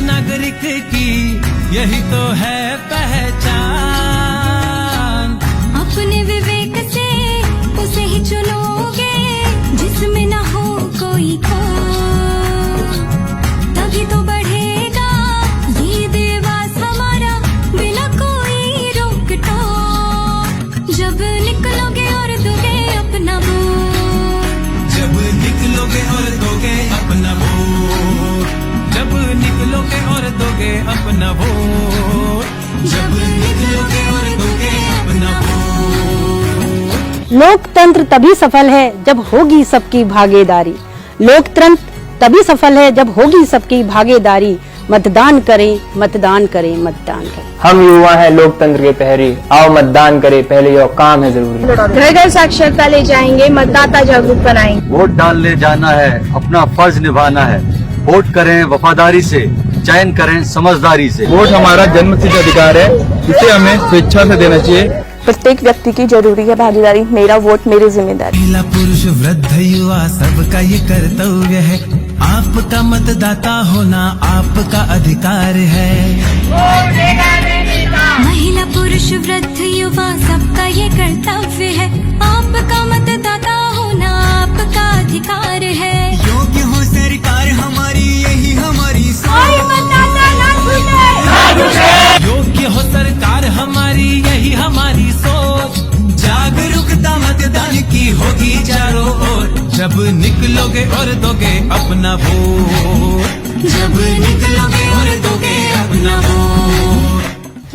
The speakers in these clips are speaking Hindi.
नागरिक की यही तो है पहचान। अपने विवेक से उसे ही चुनोगे जिसमें न हो कोई खोट, तभी तो बढ़ेगा ये देवास हमारा बिना कोई रोक टोक। जब निकलोगे और दोगे अपना वोट, जब निकलोगे और दोगे अपना वोट, जब निकलोगे और दोगे अपना वोट, जब निकलोगे और दोगे अपना वोट। लोकतंत्र तभी सफल है जब होगी सबकी भागीदारी। लोकतंत्र तभी सफल है जब होगी सबकी भागीदारी। मतदान करें, मतदान करें, मतदान करें। हम युवा हैं लोकतंत्र के पहरे, आओ मतदान करें, पहले यह काम है जरूरी। घर घर साक्षरता ले जाएंगे, मतदाता जागरूक बनाएंगे। वोट डालने जाना है, अपना फर्ज निभाना है। वोट करें वफादारी से, चयन करें समझदारी से। वोट हमारा जन्मसिद्ध अधिकार है, इसे हमें स्वेच्छा से देना चाहिए। प्रत्येक व्यक्ति की जरूरी है भागीदारी। मेरा वोट मेरी जिम्मेदारी। महिला पुरुष वृद्ध युवा सबका ये कर्तव्य है, आपका मतदाता होना आपका अधिकार है। महिला पुरुष वृद्ध युवा सबका ये कर्तव्य है, आपका मतदाता होना आपका अधिकार है। योग्य हो सरकार हमारी यही हमारी योग्य हो सरकार हमारी यही हमारी सोच। जागरूकता मतदान की होगी चारों ओर, जब निकलोगे और दोगे अपना वोट, जब निकलोगे और दोगे अपना वोट।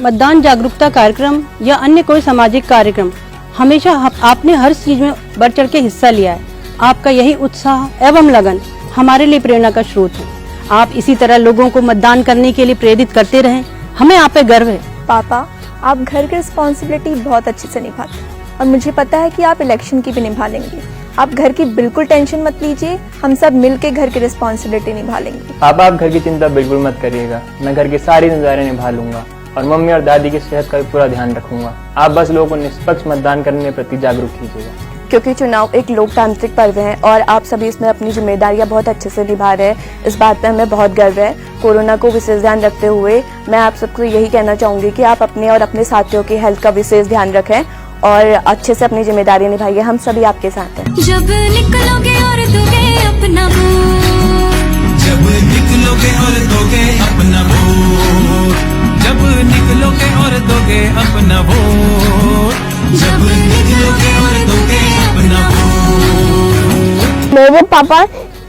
मतदान जागरूकता कार्यक्रम या अन्य कोई सामाजिक कार्यक्रम हमेशा आपने हर चीज में बढ़ चढ़ के हिस्सा लिया है। आपका यही उत्साह एवं लगन हमारे लिए प्रेरणा का स्रोत है। आप इसी तरह लोगों को मतदान करने के लिए प्रेरित करते रहें, हमें आप पे गर्व है। पापा, आप घर की रिस्पॉन्सिबिलिटी बहुत अच्छे से निभाते हैं और मुझे पता है कि आप इलेक्शन की भी निभा लेंगे। आप घर की बिल्कुल टेंशन मत लीजिए, हम सब मिलके घर की रिस्पॉन्सिबिलिटी निभा लेंगे। आप घर की चिंता बिल्कुल मत करिएगा, मैं घर की सारी जिम्मेदारियां निभा लूंगा और मम्मी और दादी की सेहत का भी पूरा ध्यान रखूंगा। आप बस लोगों को निष्पक्ष मतदान करने के प्रति जागरूक कीजिएगा, क्योंकि चुनाव एक लोकतांत्रिक पर्व है और आप सभी इसमें अपनी जिम्मेदारियां बहुत अच्छे से निभा रहे हैं। इस बात पर हमें बहुत गर्व है। कोरोना को विशेष ध्यान रखते हुए मैं आप सबको यही कहना चाहूंगी कि आप अपने और अपने साथियों की हेल्थ का विशेष ध्यान रखें और अच्छे से अपनी जिम्मेदारी निभाइए। हम सभी आपके साथ हैं। जब निकलोगे और दोगे अपना वोट, जब निकलोगे और दोगे अपना वोट, जब निकलोगे और दोगे अपना वोट, जब निकलोगे और दोगे अपना वोट। मेरे पापा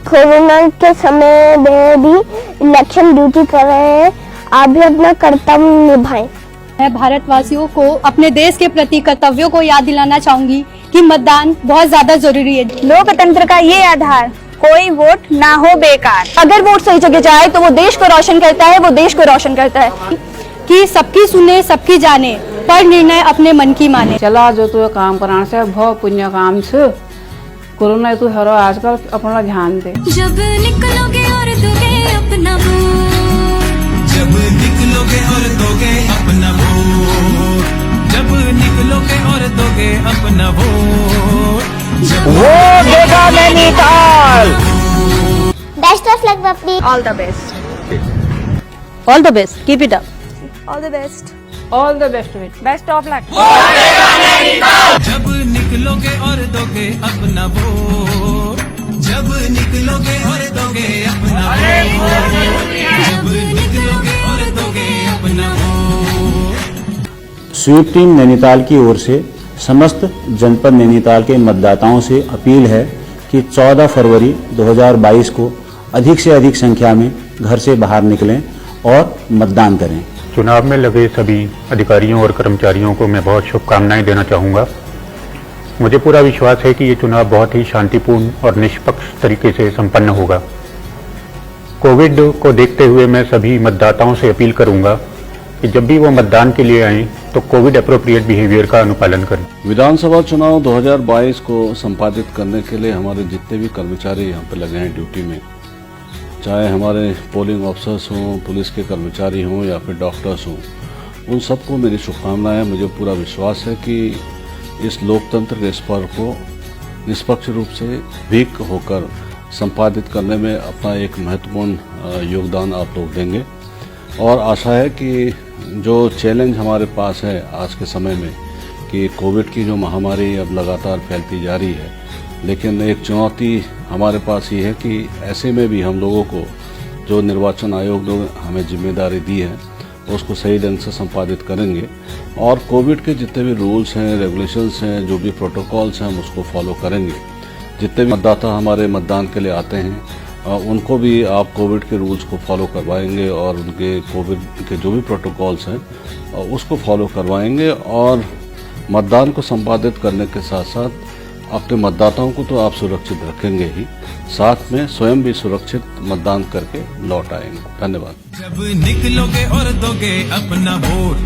कोरोना के समय में भी इलेक्शन ड्यूटी कर रहे हैं, आप भी अपना कर्तव्य निभाएं। मैं भारतवासियों को अपने देश के प्रति कर्तव्यों को याद दिलाना चाहूंगी कि मतदान बहुत ज्यादा जरूरी है। लोकतंत्र का ये आधार, कोई वोट ना हो बेकार। अगर वोट सही जगह जाए तो वो देश को रोशन करता है, वो देश को रोशन करता है। कि सबकी सुने सबकी जाने, पर निर्णय अपने मन की माने। चला जो तो काम कराने से बहुत पुण्य काम से कोरोना तो हरो आजकल अपना ध्यान दे। जब निकलोगे और दोगे अपना वोट, जब निकलोगे और दोगे अपना वोट, जब निकलोगे और दोगे अपना वोट, वोट देगा Nainital. Best of luck Bappi. All the best. All the best, keep it up. All the best. All the best with best of luck. जब निकलोगे और दोगे अपना वोट, जब निकलोगे और दोगे अपना वोट, जब निकलोगे और दोगे अपना वोट। स्वीप टीम नैनीताल की ओर से समस्त जनपद नैनीताल के मतदाताओं से अपील है कि 14 फरवरी 2022 को अधिक से अधिक संख्या में घर से बाहर निकलें और मतदान करें। चुनाव में लगे सभी अधिकारियों और कर्मचारियों को मैं बहुत शुभकामनाएं देना चाहूँगा। मुझे पूरा विश्वास है कि ये चुनाव बहुत ही शांतिपूर्ण और निष्पक्ष तरीके से संपन्न होगा। कोविड को देखते हुए मैं सभी मतदाताओं से अपील करूंगा कि जब भी वो मतदान के लिए आएं तो कोविड अप्रोप्रिएट बिहेवियर का अनुपालन करें। विधानसभा चुनाव 2022 को संपादित करने के लिए हमारे जितने भी कर्मचारी यहाँ पे लगे हैं ड्यूटी में, चाहे हमारे पोलिंग ऑफिसर्स हों, पुलिस के कर्मचारी हों या फिर डॉक्टर्स हों, उन सबको मेरी शुभकामनाएं। मुझे पूरा विश्वास है कि इस लोकतंत्र के इस पर्व को निष्पक्ष रूप से भीख होकर संपादित करने में अपना एक महत्वपूर्ण योगदान आप लोग देंगे। और आशा है कि जो चैलेंज हमारे पास है आज के समय में कि कोविड की जो महामारी अब लगातार फैलती जा रही है, लेकिन एक चुनौती हमारे पास ये है कि ऐसे में भी हम लोगों को जो निर्वाचन आयोग ने हमें जिम्मेदारी दी है उसको सही ढंग से संपादित करेंगे और कोविड के जितने भी रूल्स हैं, रेगुलेशंस हैं, जो भी प्रोटोकॉल्स हैं हम उसको फॉलो करेंगे। जितने भी मतदाता हमारे मतदान के लिए आते हैं उनको भी आप कोविड के रूल्स को फॉलो करवाएंगे और उनके कोविड के जो भी प्रोटोकॉल्स हैं उसको फॉलो करवाएंगे और मतदान को संपादित करने के साथ साथ अपने मतदाताओं को तो आप सुरक्षित रखेंगे ही, साथ में स्वयं भी सुरक्षित मतदान करके लौट आएंगे। धन्यवाद। जब निकलोगे और दोगे अपना वोट,